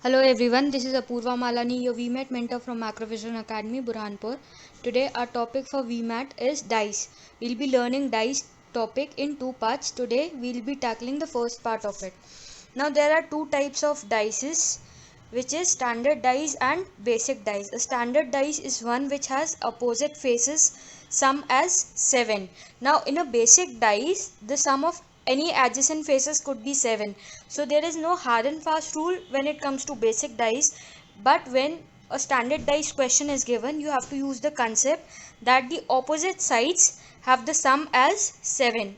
Hello everyone, this is Apurva Malani, your VMAT mentor from Macrovision Academy, Burhanpur. Today our topic for VMAT is dice. We'll be learning dice topic in two parts. Today we'll be tackling the first part of it. Now there are two types of dices, which is standard dice and basic dice. A standard dice is one which has opposite faces, sum as 7. Now in a basic dice, the sum of any adjacent faces could be 7. So there is no hard and fast rule when it comes to basic dice, but when a standard dice question is given, you have to use the concept that the opposite sides have the sum as 7.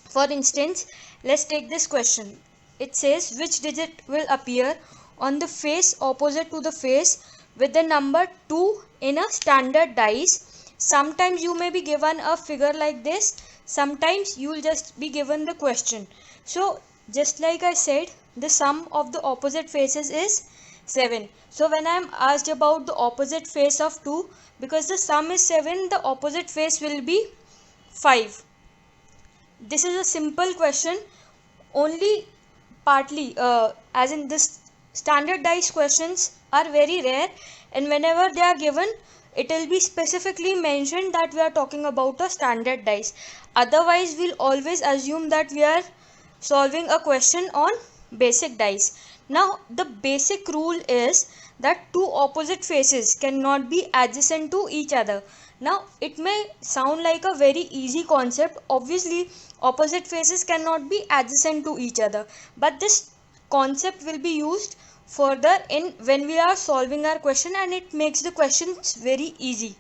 For instance, let's take this question. It says which digit will appear on the face opposite to the face with the number 2 in a standard dice. Sometimes you may be given a figure like this, sometimes you will just be given the question. So just like I said, the sum of the opposite faces is 7. So when I am asked about the opposite face of 2, because the sum is 7, the opposite face will be 5. This is a simple question, only partly, as in this standardized questions are very rare, and whenever they are given, it will be specifically mentioned that we are talking about a standard dice. Otherwise we'll always assume that we are solving a question on basic dice. Now the basic rule is that two opposite faces cannot be adjacent to each other. Now it may sound like a very easy concept. Obviously opposite faces cannot be adjacent to each other, but this concept will be used further in when we are solving our question, and it makes the questions very easy.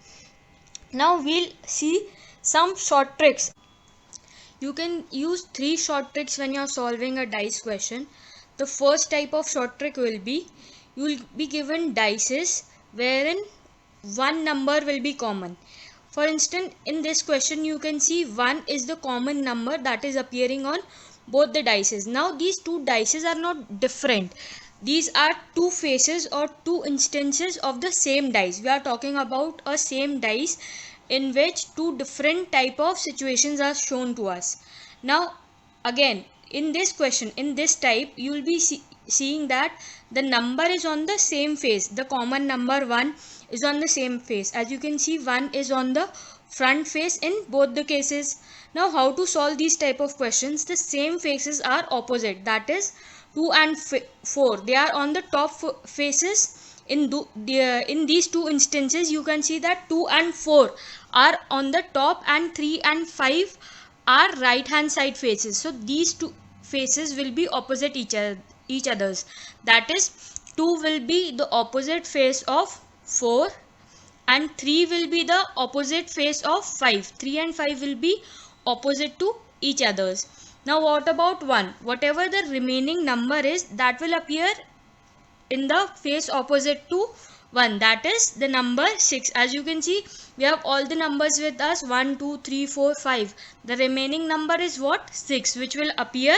Now we'll see some short tricks. You can use three short tricks when you're solving a dice question. The first type of short trick will be, you will be given dices wherein one number will be common. For instance, in this question you can see 1 is the common number that is appearing on both the dices. Now these two dices are not different. These are two faces or two instances of the same dice. We are talking about a same dice in which two different type of situations are shown to us. Now again, in this question, in this type, you will be seeing that the number is on the same face. The common number 1 is on the same face. As you can see, 1 is on the front face in both the cases. Now how to solve these type of questions? The same faces are opposite, that is 2 and 4. They are on the top faces. In these two instances you can see that 2 and 4 are on the top, and 3 and 5 are right hand side faces. So these two faces will be opposite each others. That is, 2 will be the opposite face of 4, and 3 will be the opposite face of 5. 3 and 5 will be opposite to each others. Now what about 1? Whatever the remaining number is, that will appear in the face opposite to 1, that is the number 6. As you can see, we have all the numbers with us, 1 2 3 4 5. The remaining number is what? 6, which will appear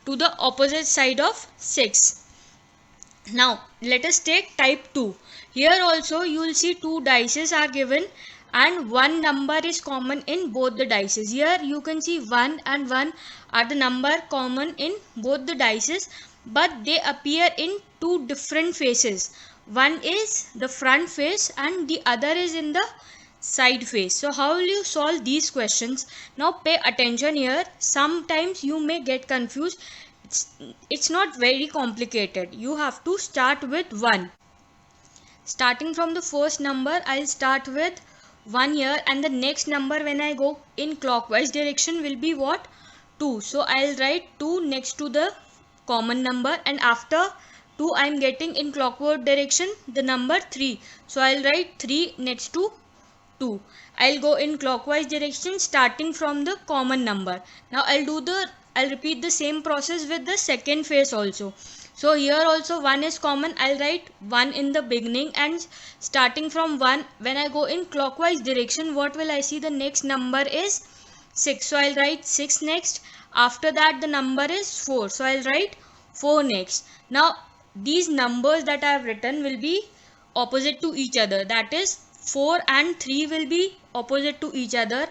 to the opposite side of 6. Now let us take type 2. Here also you will see two dices are given and one number is common in both the dices. Here you can see 1 and 1 are the number common in both the dices, but they appear in two different faces. One is the front face and the other is in the side face. So how will you solve these questions? Now pay attention here. Sometimes you may get confused. It's not very complicated. You have to start with 1. Starting from the first number, I'll start with 1 here, and the next number when I go in clockwise direction will be what? 2. So I'll write 2 next to the common number, and after 2 I'm getting in clockwise direction the number 3. So I'll write 3 next to 2. I'll go in clockwise direction starting from the common number. Now I'll repeat the same process with the second face also. So here also 1 is common. I'll write 1 in the beginning, and starting from 1 when I go in clockwise direction, what will I see? The next number is 6. So I'll write 6 next. After that the number is 4. So I'll write 4 next. Now these numbers that I have written will be opposite to each other. That is, 4 and 3 will be opposite to each other,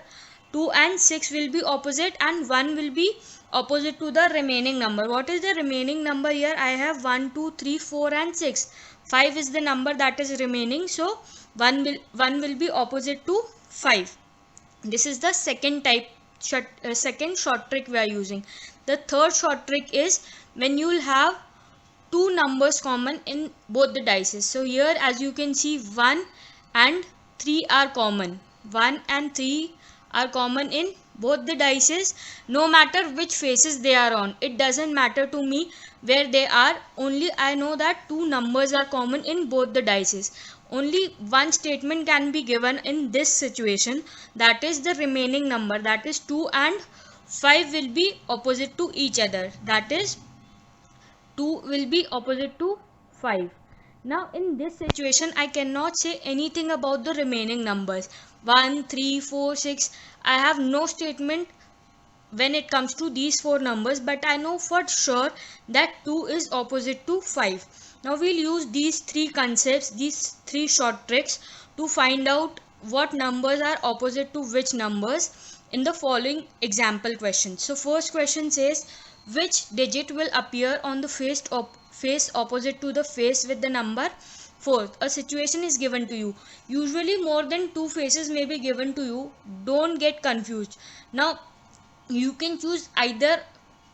2 and 6 will be opposite, and 1 will be opposite to the remaining number. What is the remaining number here? I have 1, 2, 3, 4 and 6. 5 is the number that is remaining, so 1 will be opposite to 5. This is the second type, second short trick we are using. The third short trick is when you will have two numbers common in both the dices. So here as you can see, 1 and 3 are common. 1 and 3 are common in both the dices, no matter which faces they are on. It doesn't matter to me where they are, only I know that two numbers are common in both the dices. Only one statement can be given in this situation, that is the remaining number, that is 2 and 5 will be opposite to each other, that is 2 will be opposite to 5. Now in this situation I cannot say anything about the remaining numbers 1, 3, 4, 6. I have no statement when it comes to these four numbers, but I know for sure that 2 is opposite to 5. Now we'll use these three concepts, these three short tricks to find out what numbers are opposite to which numbers in the following example question. So first question says, which digit will appear on the face opposite to the face with the number 4? A situation is given to you. Usually more than two faces may be given to you. Don't get confused. Now you can choose either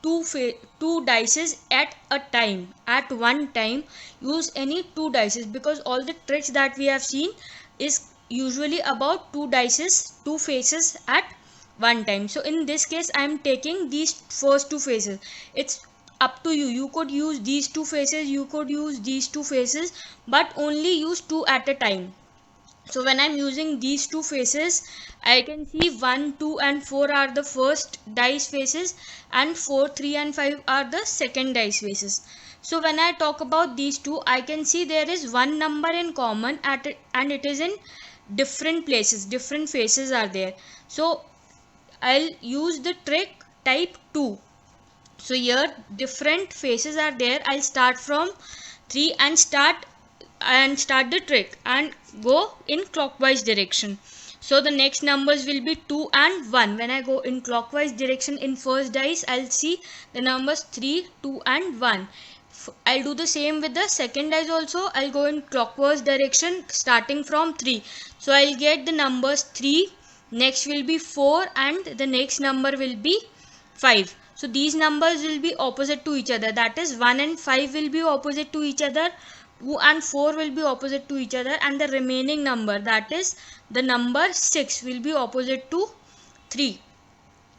two dices at a time, at one time. Use any two dices, because all the tricks that we have seen is usually about two dices, two faces at one time. So in this case I am taking these first two faces. It's up to you. You could use these two faces, you could use these two faces, but only use two at a time. So when I'm using these two faces, I can see 1, 2 and 4 are the first dice faces, and 4, 3 and 5 are the second dice faces. So when I talk about these two, I can see there is one number in common at it, and it is in different places, different faces are there. So I'll use the trick type 2. So here different faces are there. I'll start from 3 and start the trick and go in clockwise direction. So the next numbers will be 2 and 1. When I go in clockwise direction in first dice, I'll see the numbers 3, 2 and 1. I'll do the same with the second dice also. I'll go in clockwise direction starting from 3. So I'll get the numbers 3, next will be 4 and the next number will be 5. So these numbers will be opposite to each other, that is 1 and 5 will be opposite to each other, 2 and 4 will be opposite to each other, and the remaining number, that is the number 6, will be opposite to 3.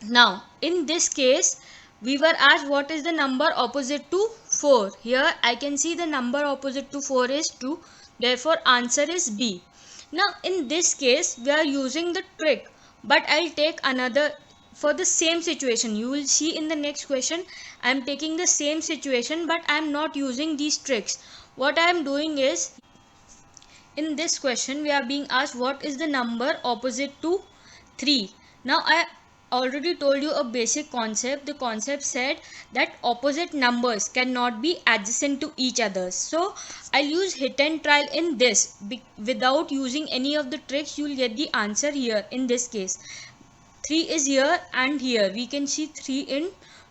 Now in this case we were asked what is the number opposite to 4. Here I can see the number opposite to 4 is 2, therefore answer is B. Now in this case we are using the trick, but I'll take another for the same situation. You will see in the next question I am taking the same situation, but I am not using these tricks. What I am doing is, in this question we are being asked what is the number opposite to 3. Now I already told you a basic concept. The concept said that opposite numbers cannot be adjacent to each other. So I'll use hit and trial in this. Without using any of the tricks, you will get the answer here. In this case 3 is here and here. We can see 3 in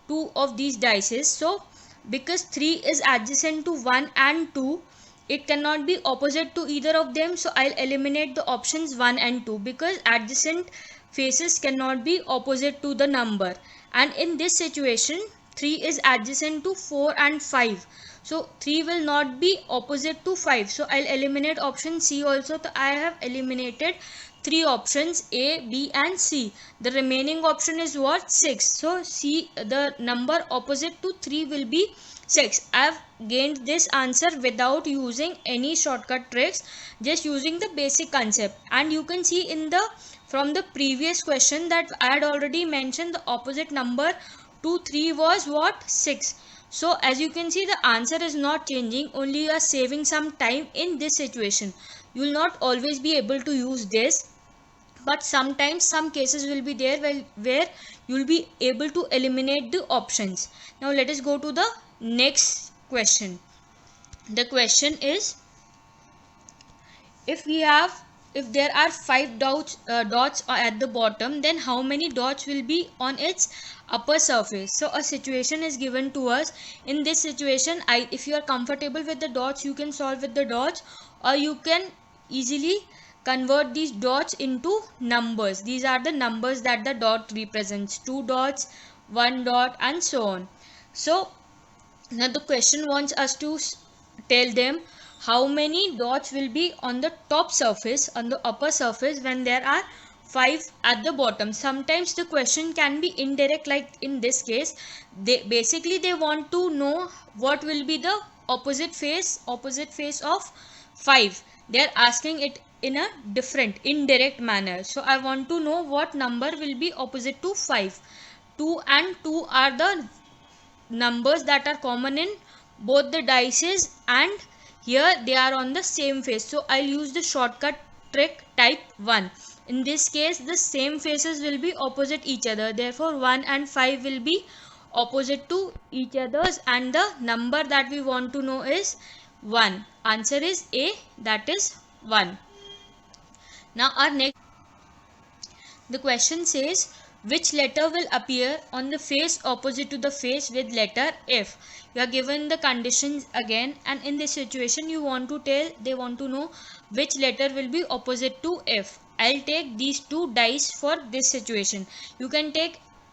two of these dices. So because 3 is adjacent to 1 and 2, it cannot be opposite to either of them. So I'll eliminate the options 1 and 2, because adjacent faces cannot be opposite to the number. And in this situation 3 is adjacent to 4 and 5. So 3 will not be opposite to 5. So I'll eliminate option C also. So I have eliminated three options A, B and C. The remaining option is what? 6. So C, the number opposite to 3 will be 6. I have gained this answer without using any shortcut tricks, just using the basic concept. And you can see in the from the previous question that I had already mentioned the opposite number to 3 was what? 6. So as you can see the answer is not changing, only you are saving some time in this situation. You will not always be able to use this, but sometimes some cases will be there where you will be able to eliminate the options. Now let us go to the next question. The question is, if we have if there are 5 dots at the bottom, then how many dots will be on its upper surface? So a situation is given to us. In this situation, if you are comfortable with the dots, you can solve with the dots, or you can easily convert these dots into numbers. These are the numbers that the dot represents: 2 dots, 1 dot, and so on. So now the question wants us to tell them how many dots will be on the top surface, on the upper surface, when there are 5 at the bottom. Sometimes the question can be indirect, like in this case. They want to know what will be the opposite face of 5. They are asking it in a different indirect manner. So I want to know what number will be opposite to 5. 2 and 2 are the numbers that are common in both the dices, and here they are on the same face. So I'll use the shortcut trick type 1. In this case, the same faces will be opposite each other, therefore 1 and 5 will be opposite to each others, and the number that we want to know is 1. Answer is A, that is 1. Now our next, the question says, which letter will appear on the face opposite to the face with letter F? You are given the conditions again, and in this situation they want to know which letter will be opposite to F. I'll take these 2 dice for this situation. You can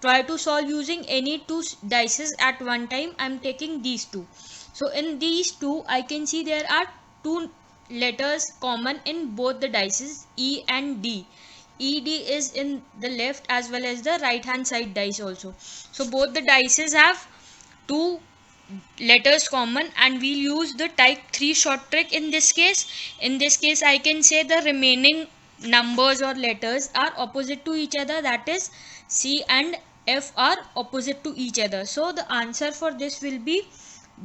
try to solve using any 2 dices at one time. I'm taking these 2. So in these 2, I can see there are 2 letters common in both the dices, E and D. ED is in the left as well as the right hand side dice also. So both the dices have 2 letters common, and we'll use the type 3 short trick in this case. In this case, I can say the remaining numbers or letters are opposite to each other, that is C and F are opposite to each other. So the answer for this will be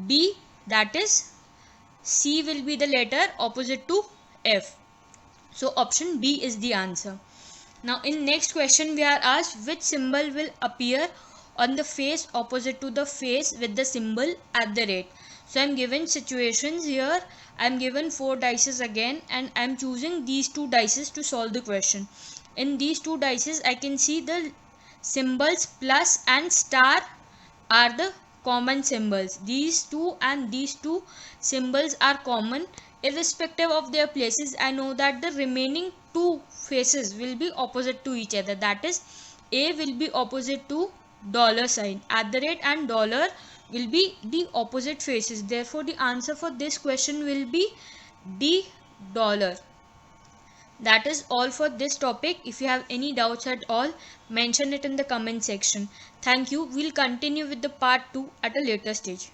B, that is C will be the letter opposite to F. So option B is the answer. Now in next question we are asked which symbol will appear on the face opposite to the face with the symbol @. So I am given situations here. I am given 4 dices again, and I am choosing these 2 dices to solve the question. In these 2 dices I can see the symbols plus and star are the common symbols. These 2 and these 2 symbols are common. Irrespective of their places, I know that the remaining 2 faces will be opposite to each other, that is A will be opposite to $sign, @ and dollar will be the opposite faces. Therefore the answer for this question will be D, dollar. That is all for this topic. If you have any doubts at all, mention it in the comment section. Thank you. We'll continue with the part 2 at a later stage.